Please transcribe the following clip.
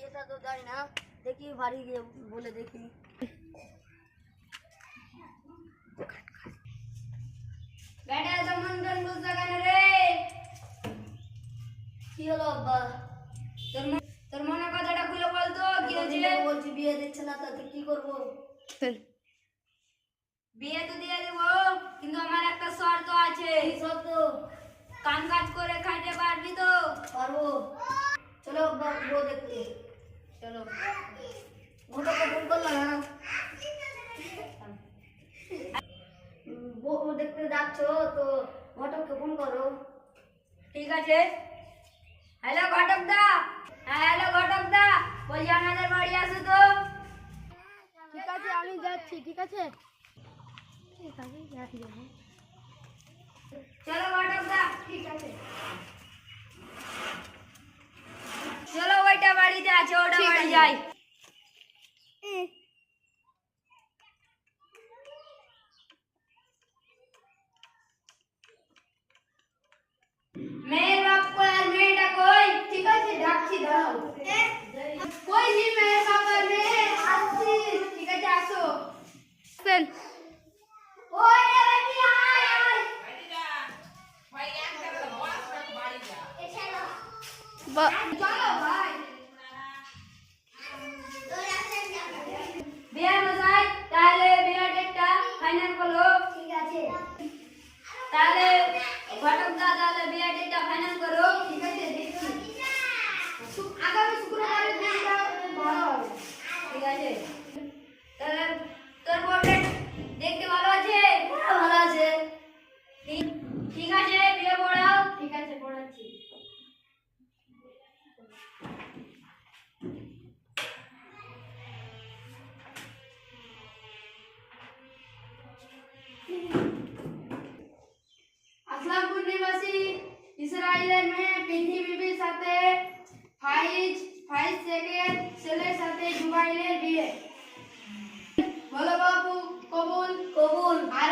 বিয়েটা তো যাই না, দেখি বাড়ি গিয়ে বলে দেখি। বেটা যেমন গান বুঝতে কেন রে? কি হলো আব্বা? তোর মনে কথাটা খুলে বলতো কি হয়েছে? বলছি বিয়ে দিচ্ছে না, তাতে কি করবো? বিয়ে তো দিয়ে দেব, কিন্তু আমার একটা শর্ত আছে। কি শর্ত? কাম কাজ করে খাইতে পারবি তো? পারবো। চলো বউ দেখতে চলো। ঘটককে ফোন করলো না? বউ দেখতে যাচ্ছ তো ঘটককে ফোন করো। ঠিক আছে। হ্যালো ঘটক দা। হ্যাঁ হ্যালো ঘটক দা, বলছি আমাদের বাড়ি আসো তো। ঠিক আছে আমি যাচ্ছি। ঠিক আছে চলো ঘটক দা। ঠিক আছে চলো, ওইটা বাড়িতে আছে, ওটা বাড়ি যাই। মেয়ের বাপ কই আর মেয়েটা কই? ঠিক আছে ডাকছি, দাঁড়াও। কই জি মেয়ের বাপ আর মেয়ে? আসছি। ঠিক আছে আসো। চল ওই রে বেটি, আয় আয় বেটি যা ভাই, এক টাকা বস না বাড়ি যা। চলো চলো ভাই। বিয়ে মশাই, তাহলে বিয়ে ডেটটা ফাইনাল করো। ঠিক আছে তাহলে ঘটক দা, তাহলে বিয়ে ডেটটা ফাইনাল করো। ঠিক আছে দেখছি আগামী শুক্রবারে দিনটা ভালো হবে। ঠিক আছে তাহলে তোর বউটা দেখতে ভালো আছে? ভালো আছে। ঠিক আছে বিয়ে পড়াও। ঠিক আছে পড়াচ্ছি। আসলামপুর নিবাসী ইসরায়েলের মেয়ে পিন্থি বিবির সাথে ফাইজ শেখের ছেলের সাথে জুবাইলের বিয়ে। বলো বাবু কবুল? কবুল। আর